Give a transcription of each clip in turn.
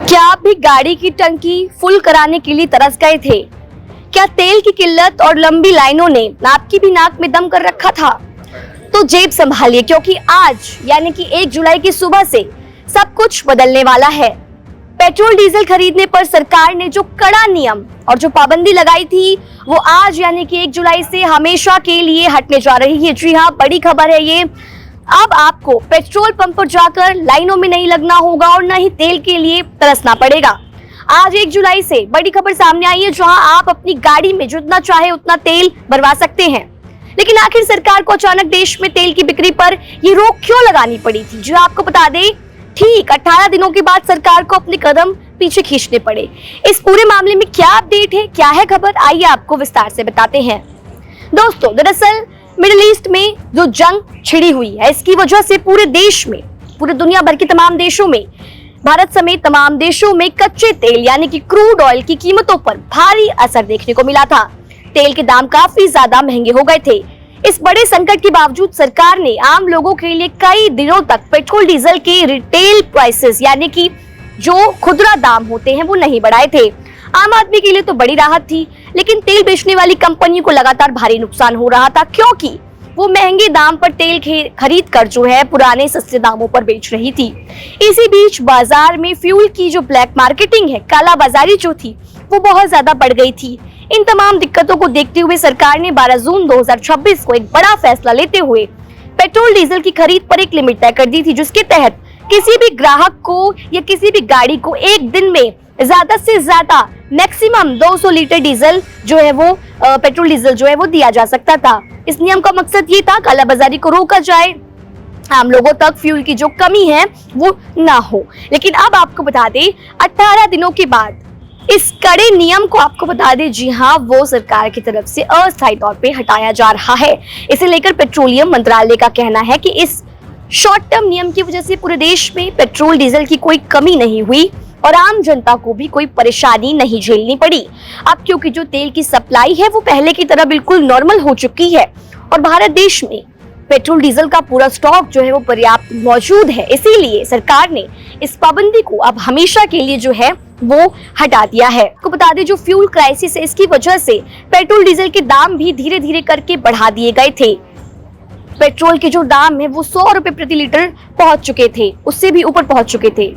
क्या आप भी गाड़ी की टंकी फुल कराने के लिए तरस गए थे? क्या तेल की किल्लत और लंबी लाइनों ने आपकी भी नाक में दम कर रखा था? तो जेब संभालिए, क्योंकि आज यानी कि 1 जुलाई की सुबह से सब कुछ बदलने वाला है। पेट्रोल डीजल खरीदने पर सरकार ने जो कड़ा नियम और जो पाबंदी लगाई थी, वो आज यानी कि 1 जुलाई से हमेशा के लिए हटने जा रही है। जी हाँ, बड़ी खबर है ये। अब आपको पेट्रोल पंप पर जाकर लाइनों में नहीं लगना होगा और न ही तेल के लिए तरसना पड़ेगा। आज 1 जुलाई से बड़ी खबर सामने आई है, जहां आप अपनी गाड़ी में जितना चाहे उतना तेल भरवा सकते हैं। लेकिन आखिर सरकार को अचानक देश में तेल की बिक्री पर ये रोक क्यों लगानी पड़ी थी? जो आपको बता दें, ठीक 18 दिनों के बाद सरकार को अपने कदम पीछे खींचने पड़े। इस पूरे मामले में क्या अपडेट है, क्या है खबर, आइए आपको विस्तार से बताते हैं। दोस्तों, दरअसल मिडिल ईस्ट में जो जंग छिड़ी हुई है, इसकी वजह से पूरे देश में, पूरे दुनिया भर के तमाम देशों में, भारत समेत तमाम देशों में कच्चे तेल यानी कि क्रूड ऑयल की कीमतों पर भारी असर देखने को मिला था। तेल के दाम काफी ज्यादा महंगे हो गए थे। इस बड़े संकट के बावजूद सरकार ने आम लोगों के लिए कई दिनों तक पेट्रोल डीजल के रिटेल प्राइसेस यानी कि जो खुदरा दाम होते हैं वो नहीं बढ़ाए थे। आम आदमी के लिए तो बड़ी राहत थी, लेकिन तेल बेचने वाली कंपनियों को लगातार भारी नुकसान हो रहा था, क्योंकि वो महंगे दाम पर तेल खरीद कर जो है पुराने सस्ते दामों पर बेच रही थी। इसी बीच बाजार में फ्यूल की जो ब्लैक मार्केटिंग है, काला बाजारी जो थी, वो बहुत ज्यादा बढ़ गई थी। इन तमाम दिक्कतों को देखते हुए सरकार ने 12 जून 2026 को एक बड़ा फैसला लेते हुए पेट्रोल डीजल की खरीद पर एक लिमिट तय कर दी थी, जिसके तहत किसी भी ग्राहक को या किसी भी गाड़ी को एक दिन में ज्यादा से ज्यादा मैक्सिमम 200 लीटर डीजल जो है वो पेट्रोल डीजल जो है वो दिया जा सकता था। इस नियम का मकसद ये था कालाबाजारी को रोका जाए, आम लोगों तक फ्यूल की जो कमी है वो ना हो। लेकिन अब आपको बता दें, 18 दिनों के बाद इस कड़े नियम को आपको बता दें, जी हाँ, वो सरकार की तरफ से अस्थायी तौर पे हटाया जा रहा है। इसे लेकर पेट्रोलियम मंत्रालय का कहना है कि इस शॉर्ट टर्म नियम की वजह से पूरे देश में पेट्रोल डीजल की कोई कमी नहीं हुई और आम जनता को भी कोई परेशानी नहीं झेलनी पड़ी। अब क्योंकि जो तेल की सप्लाई है वो पहले की तरह बिल्कुल नॉर्मल हो चुकी है और भारत देश में पेट्रोल डीजल का पूरा स्टॉक जो है वो पर्याप्त मौजूद है, इसीलिए सरकार ने इस पाबंदी को अब हमेशा के लिए जो है वो हटा दिया है। आपको बता दें, जो फ्यूल क्राइसिस है, इसकी वजह से पेट्रोल डीजल के दाम भी धीरे धीरे करके बढ़ा दिए गए थे। पेट्रोल के जो दाम है वो 100 रुपए प्रति लीटर पहुंच चुके थे, उससे भी ऊपर पहुंच चुके थे,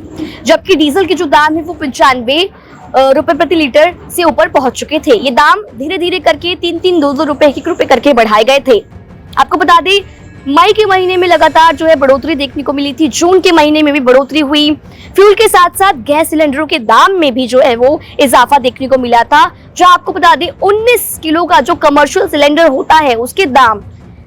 जबकि डीजल के जो दाम है वो 95 रुपए प्रति लीटर से ऊपर पहुंच चुके थे। ये दाम धीरे धीरे करके 3-3, 2-2 रुपए, 1 रुपए करके बढ़ाए गए थे। आपको बता दें, मई के महीने में लगातार जो है बढ़ोतरी देखने को मिली थी, जून के महीने में भी बढ़ोतरी हुई। फ्यूल के साथ साथ गैस सिलेंडरों के दाम में भी जो है वो इजाफा देखने को मिला था। जो आपको बता दें, 19 किलो का जो कमर्शियल सिलेंडर होता है उसके दाम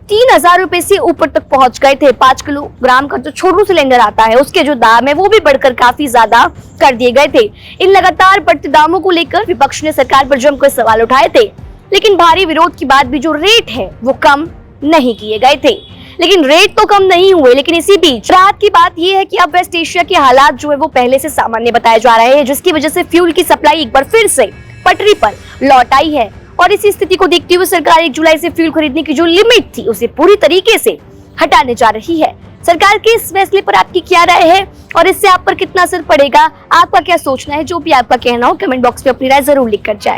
3000 रुपए से ऊपर तक पहुंच गए थे। 5 किलोग्राम का जो छोटू सिलेंडर आता है उसके जो दाम है वो भी बढ़कर काफी ज्यादा कर दिए गए थे। इन लगातार बढ़ते दामों को लेकर विपक्ष ने सरकार पर जमकर सवाल उठाए थे, लेकिन भारी विरोध के बाद भी जो रेट है वो कम नहीं किए गए थे। लेकिन रेट तो कम नहीं हुए, लेकिन इसी बीच राहत की बात यह है कि अब वेस्ट एशिया के हालात जो है वो पहले से सामान्य बताए जा रहे हैं, जिसकी वजह से फ्यूल की सप्लाई एक बार फिर से पटरी पर लौट आई है। और इसी स्थिति को देखते हुए सरकार 1 जुलाई से फ्यूल खरीदने की जो लिमिट थी उसे पूरी तरीके से हटाने जा रही है। सरकार के इस फैसले पर आपकी क्या राय है और इससे आप पर कितना असर पड़ेगा? आपका क्या सोचना है? जो भी आपका कहना हो कमेंट बॉक्स में अपनी राय जरूर लिख कर जाए।